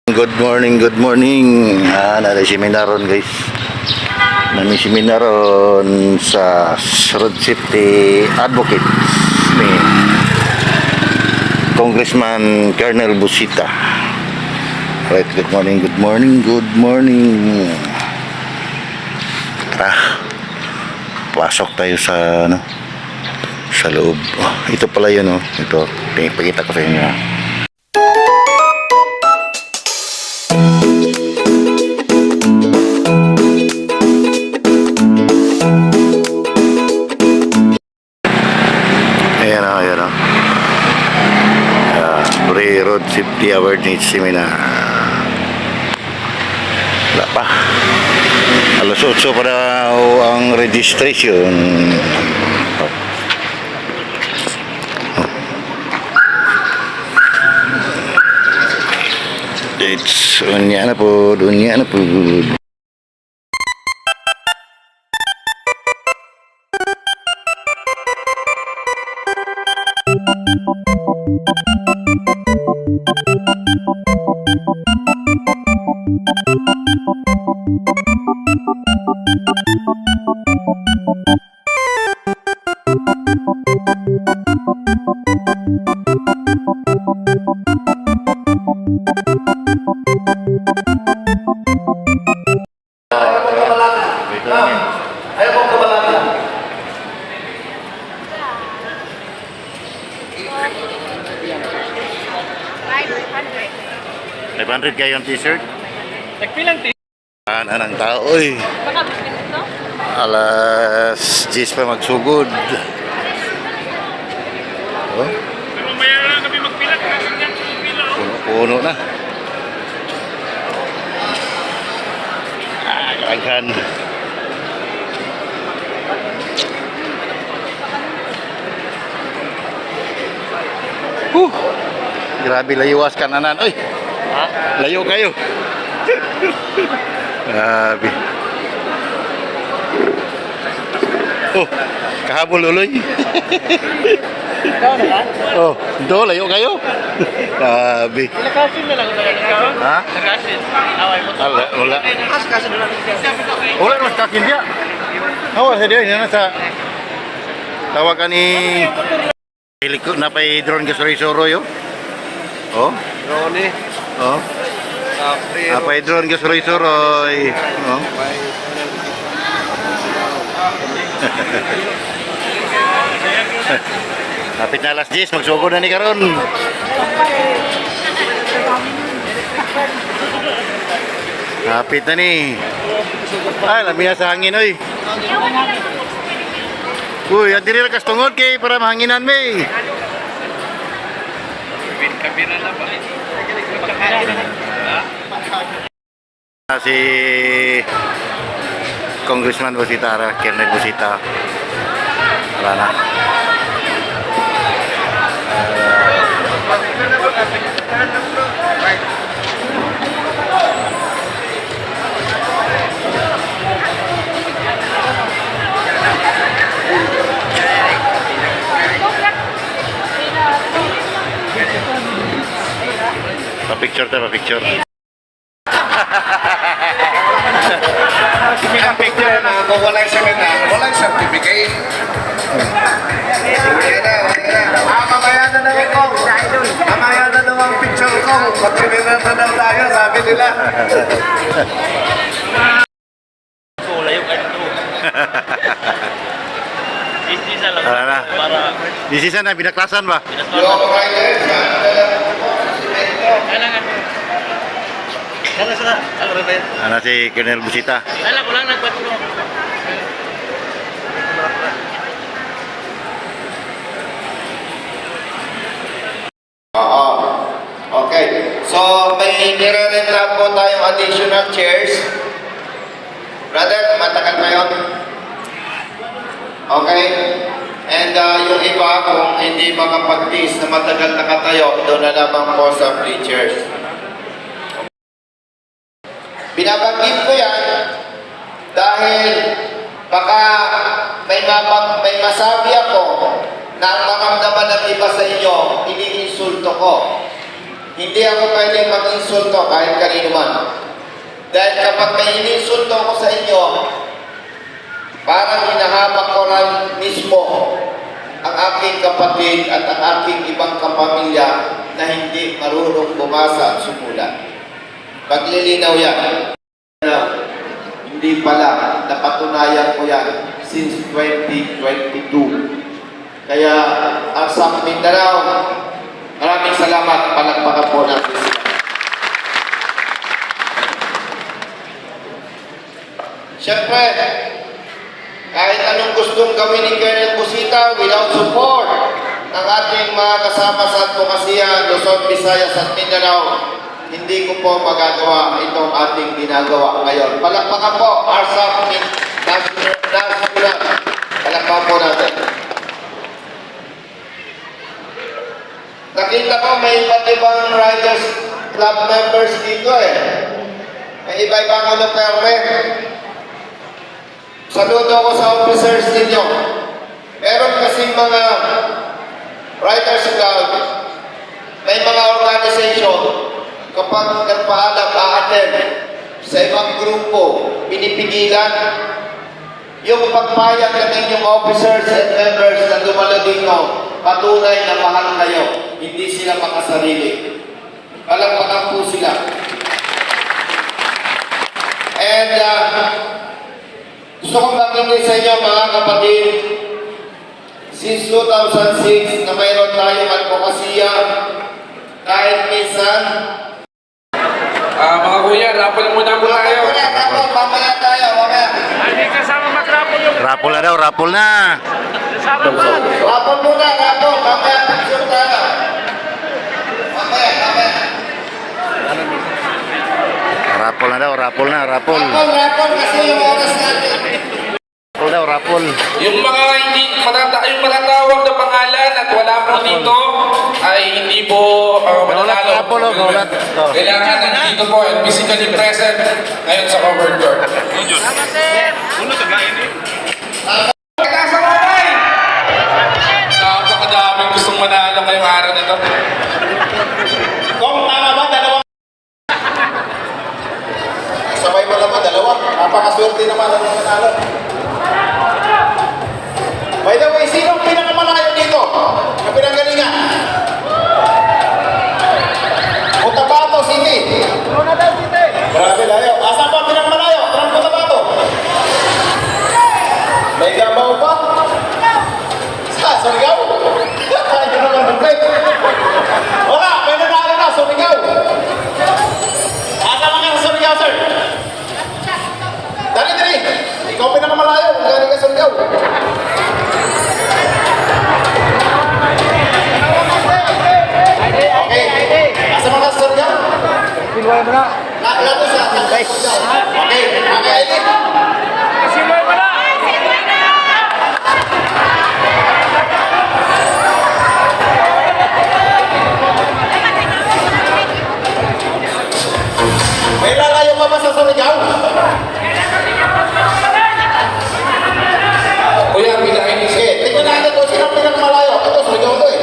Good morning, good morning. Nada seminaron guys. Nami seminaron sa Road Safety Advocates ni Congressman Colonel Busita. Right, good morning, good morning, good morning. Tara, pasok tayo sa sa loob. Ito pala yun, ito, pinipakita ko sa inyo. Ayan o. Road Safety Awareness Seminar. Wala pa. Alas 8 pa daw ang registration. It's unya na po. Ayaw kong kabalatan. 500 kayo ang t-shirt? Nagpilang t-shirt? Anang tao, oy. Baka bispin ito? Alas 10 pa magsugod. Oh, Pero maya lang kami magpilat kasi yan pila. puno na. Karaghan. Grabe, layuwas kananan. Oy, Ha? layo kayo. Grabe. Oh, kahabol uloy. Ikaw na lang? Oh, do layo kayo. Grabe. Nakasin na lang ikaw? Ha? Nakasin. Away mo to. Wala. Kasin na lang ikaw. Wala mas kakin dia. Awas dia ini sa tawag ka ni helikopter na pay drone ka soro yo. Oh, Roni. oh. Apa drone ka soro. Oh. Kapit na alas 10, magsugod na ni karon. Kapit na ni. Ay, lamiya sa hangin oy. Uy, adiri ra kas tungod kay para mahanginan me. Kabira na ba? Si Congressman Busita, Colonel Busita. Wala na. Pa-picture tayo, pa-picture. Ang picture na kung walang seminar, walang certificate. Mamaya na naman ko. Mamaya na naman ang picture ko. Pag seminar na daw tayo, sabi nila. Layo ka dito. Isisa lang. Wala na. Para Disisa na, binaklasan ba? kailangan mo. Kailangan sa already. Ano si Colonel Busita? Alam ko lang nagpatulo. Okay. So, may nire-rent na po tayong additional chairs. Brother, matagal pa yun? Okay. And yung iba, kung hindi makapag-tease na matagal nakatayo, doon na lamang po sa bleachers. Binabanggit ko yan dahil baka may masabi ako na ang maramdaman ng iba sa inyo, iniinsulto ko. Hindi ako pwedeng mag-insulto kahit kanino man. Dahil kapag may ininsulto ko sa inyo, parang hinahamak ko lang mismo ang aking kapatid at ang aking ibang kapamilya na hindi marunong bumasa at sumulat. Paglilinaw yan. Hindi pala, napatunayan ko yan since 2022. Kaya ang sa Mindanao, maraming salamat, palakpakan po natin sila. Siyempre, kahit anong gustong gawin ni Colonel Busita without support ng ating mga kasama sa advokasya, Luzon, Visayas at Mindanao, hindi ko po magagawa itong ating ginagawa ngayon. Palakpakan po, ARSAP National. Palakpakan po natin. Nakita ko may iba't ibang Riders Club members dito eh. May iba-ibang ano perme. Saludo ko sa officers ninyo. Meron kasing mga Riders Club, may mga organization, kapag nagpaalam a-attend sa ibang grupo, pinipigilan yung pagpayag ng inyong officers and members na dumalo dito, patunay na mahal kayo, hindi sila makasarili. Palakpakan po sila. And gusto kong bagitin sa inyo mga kapatid, since 2006 na mayroon tayong advokasya, kahit minsan, Mga kuya, rapol muna po tayo. mamaya tayo, mamaya. Hindi kasama mag-rapol yung Rapol na daw, rapol na. kasama pa. Rapol muna, rapol, mamaya picture tayo. Mamaya. Rapol na daw, rapol na, rapol. Rapol kasi yung oras natin. Rapol daw, rapol. Yung mga yung matatawag na pangalan at wala po dito ay hindi po mananalo. Rapol, ulat. Kailangan nandito po and physically present ngayon sa covered court. Pagkasa mo ay! Napakadaming gustong manalo ngayong araw nito. Kung tama ba, dalawa? Sabay mo naman, dalawa. Napakaswerte naman ang mga nanalo. By the way, sino ang pinakamalayo dito? Na pinanggalingan? Cotabato City. Grabe layo. Asan pa ang pinakamalayo? From Cotabato. May gabaw pa? Sa Surigao? Hindi naman complete. Wala, may nanalo na, Surigao. Asa mga sa Surigao, sir? Dali. Ikaw pinakamalayo kung galing ka sa Surigao. Okay. Asa mga sa Surigao? Lato sa Okay. Okay. Siloy mo na! May lalayo pa ba sa Surigao? Kuya, pilahin niyo Sige, tingnan natin kung sino ang pinakamalayo. Ito, Surigao to eh.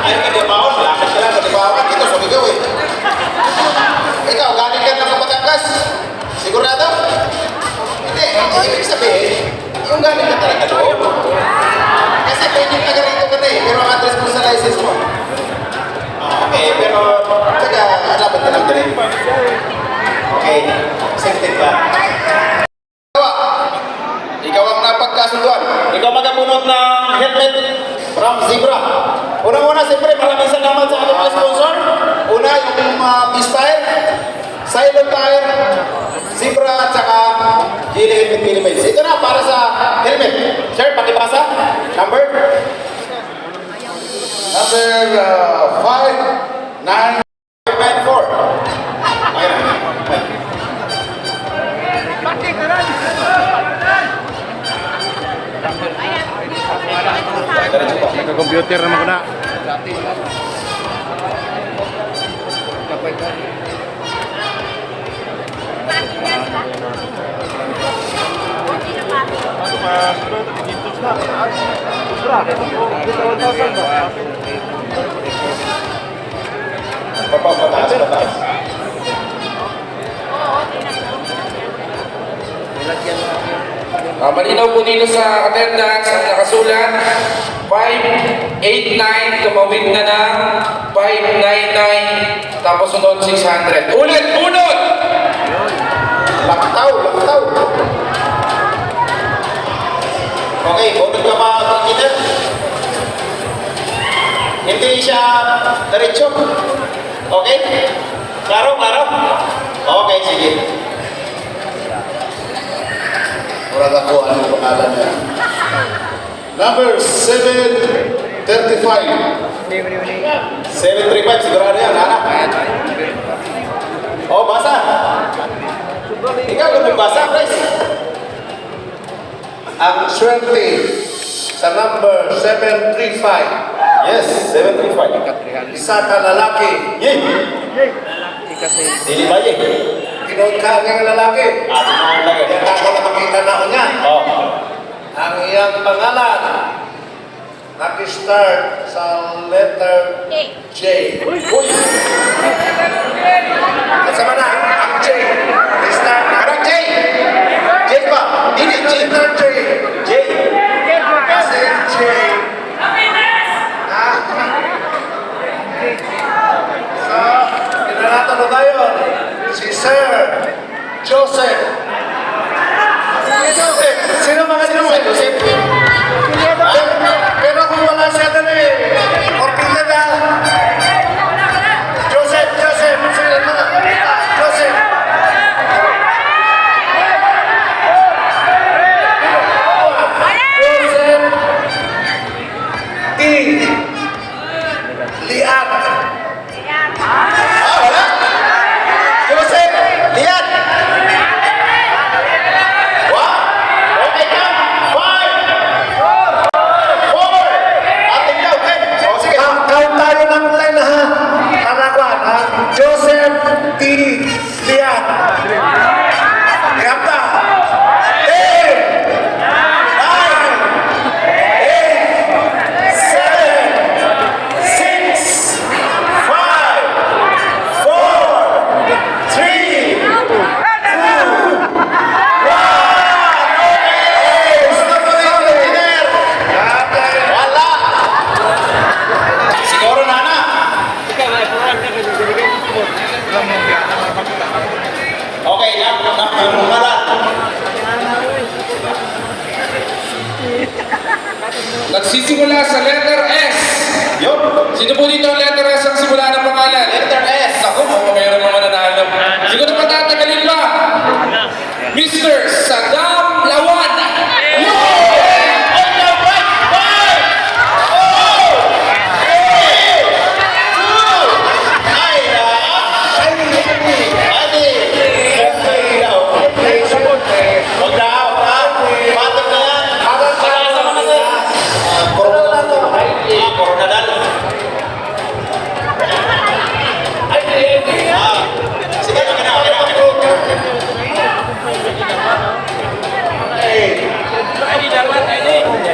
Ay, hindi ba? Malapit ka lang, hindi ba? Ito, Surigao eh. Ikaw, galing ka ng Batangas? Sigurado? Hindi, ibig sabihin, yung galing ka talaga doon. Kasi pwede ka rito ka na eh, pero ang address mo sa license mo. Okay, pero alaman ka lang din. Okay, accepted ba? Ikaw ang napagkasunduan. Ikaw magabunot ng helmet from Zebra. Unang-una, siyempre, maraming salamat sa ating mga sponsor. Una, yung P-Style, Silent Tire, Zebra, at saka Gili Helmet Philippines. Ito na, para sa helmet. Sir, pakibasa. Number 5994. Nagka-computer naman ko na. Mas, Pataas. Malinaw po dito sa attendance ang nakasulat 589, tumawid na ng 599, tapos sunod 600. Ulit! Ulit! Laktaw. Okay, bunod ka pa, Pagkita. Hindi siya diretso. Okay? Klaro? Okay, sige. Murag ako, anong pangalan niya? Number 735. 735, sigurado yan, anak. Oh, basa. Ikaw kung magbasa, Chris. Ang swerte sa number 735, Yes, 735. isa ka lalaki. Yay! Dili ba yun? Tinood ka ng lalaki. Ano lagi? Kaya ako na makita na ko niya. Oh. Ang iyang pangalan, nag-start sa letter J. Uy! Kasama na, ang J. Start na. Parang J! J ba? Hindi, J. Letter J. J. Kasi J. So, pinanatan na tayo. Si Sir Joseph. Sino mga Joseph? Pero kung wala siya doon orpinda na. Joseph. Sino mga? Joseph. Joseph T. Liat. Wala? Joseph! Lian! Wow! Okay ka? 5! 4! Ating daw, 10! O, sige. Count tayo ng 10 ha. Tanakuan ha. Joseph T. Liat. Liat na. 10! 9, 8, 7, 6, 5, 4, 3, Wala! Siguro na na. Okay, wala. Nagsisimula sa letter S. Yun. Sino po dito ang letter S ang simula ng pangalan? Letter S. Ako, mayroon mga nanalo. Siguro patatagalin pa. Mr. Saddam Lawan.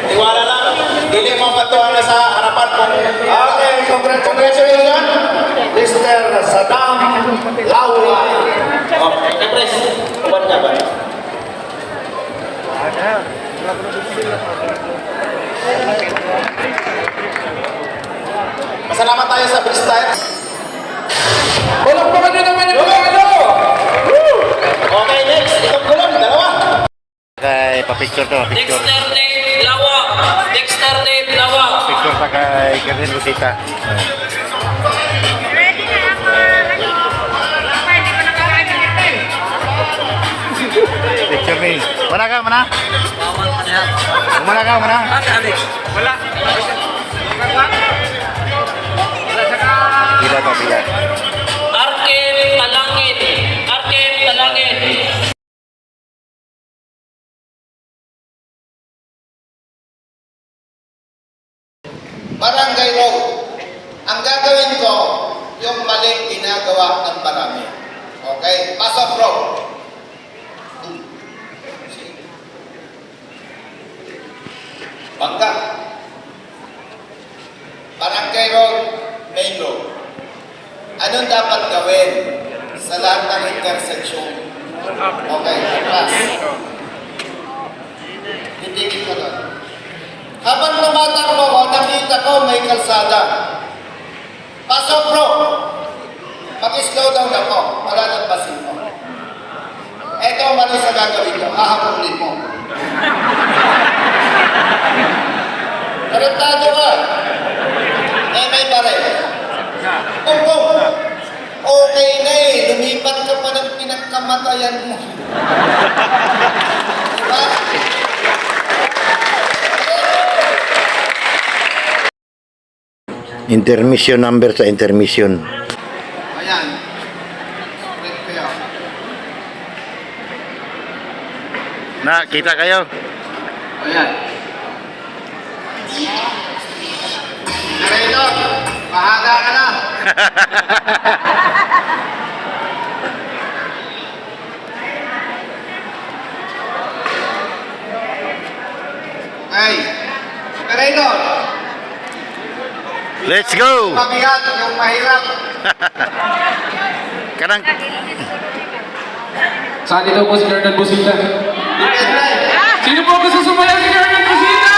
Tiwala lang. Dili mo matuwa na sa harapan kung... Okay, congratulations. Mr. Saddam Lawan. Oh, Kapres, kuban ka ba? Pasalamat tayo sa freestyle. Palakpakan nyo naman yung pangalan. Okay, next. Itong gulong, dalawa. Kay pa-picture to, picture. Dexter Nate Lawa. Dexter Nate Lawa. Picture sa kay Kevin Rosita. Picture ni. Mana ka, mana? Mana ka, mana? Wala. Bila to, bila. Arkem Talangin. Arkem Talangin. Barangay Road. Ang gagawin ko, yung maling ginagawa ng marami. Okay? Pasok road. Bangka. kay Rod Maylo, anong dapat gawin sa lahat ng intersection? Okay, pass. Titigil ko na. Habang tumatakbo ko, nakita ko may kalsada. Pasok bro! Mag-slow down ako para nagbasin mo. Eto ang mali sa gagawin ko, hahabulin mo. Tarantado ka. May baril. Pum-pum. Okay na eh, lumipat ka pa ng pinagkamatayan mo. Diba? Intermission number sa intermission. Ayan. Red ko yan. Na, kita kayo. Ayan. Narelo, bahala ka na. Okay. Narelo, Let's go! mabigat yung mahirap. Kanang, Sali daw po si Colonel Busita. Depende. Sino po gusto sumayaw si Colonel Busita?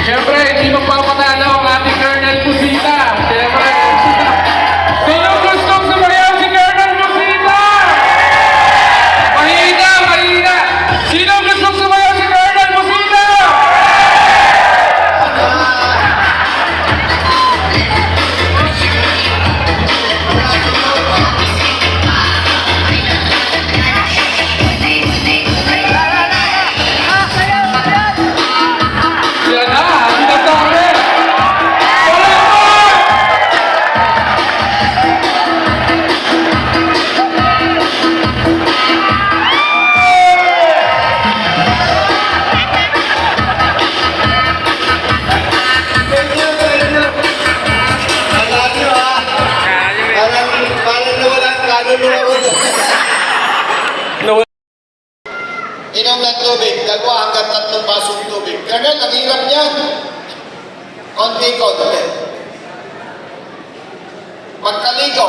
Siyempre, hindi magpapanalo ang ating Colonel Busita. Siyempre, sino gustong sumayaw si Colonel Busita? Mahina, mahina. Sino gustong sumayaw si Colonel Busita? Yan na, ang dami. Parang nawala ang kaluluwa mo. Inom ng tubig, 2 hanggang 3 basong tubig. Colonel, ang hirap niyan. Konti-konti. Pagkaligo,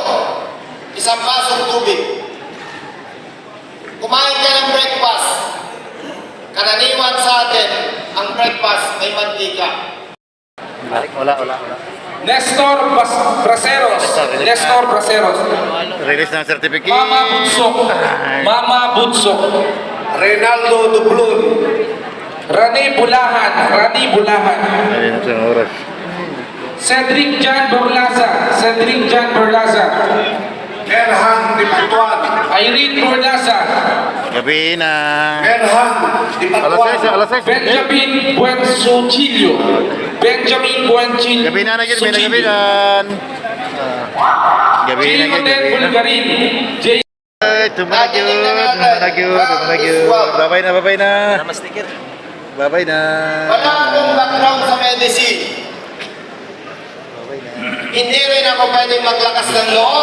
1 basong tubig. Kumain ka ng breakfast. Karaniwan sa atin, ang breakfast may mantika. wala. Nestor Braceros. Nestor Braceros. Release ng certificate. Mama Bunsok. Mama Bunsok. Reynaldo Dublon. Rani Bulahan. Rani Bulahan. Ayun na sa oras. Cedric Jan Borlaza. Cedric Jan Borlaza. Erhan Dipatuan. Irene Borlaza. Gabi na. Erhan Dipatuan. Alas 6. Benjamin Buensuchillo. Benjamin Buensuchillo. Gabi na gabi na. Gabi na Jilmanet Bulgarin. J. Tumanagyo. Babay na. Babay na. Wala akong background sa medicine. Hindi rin ako pwedeng maglakas ng loob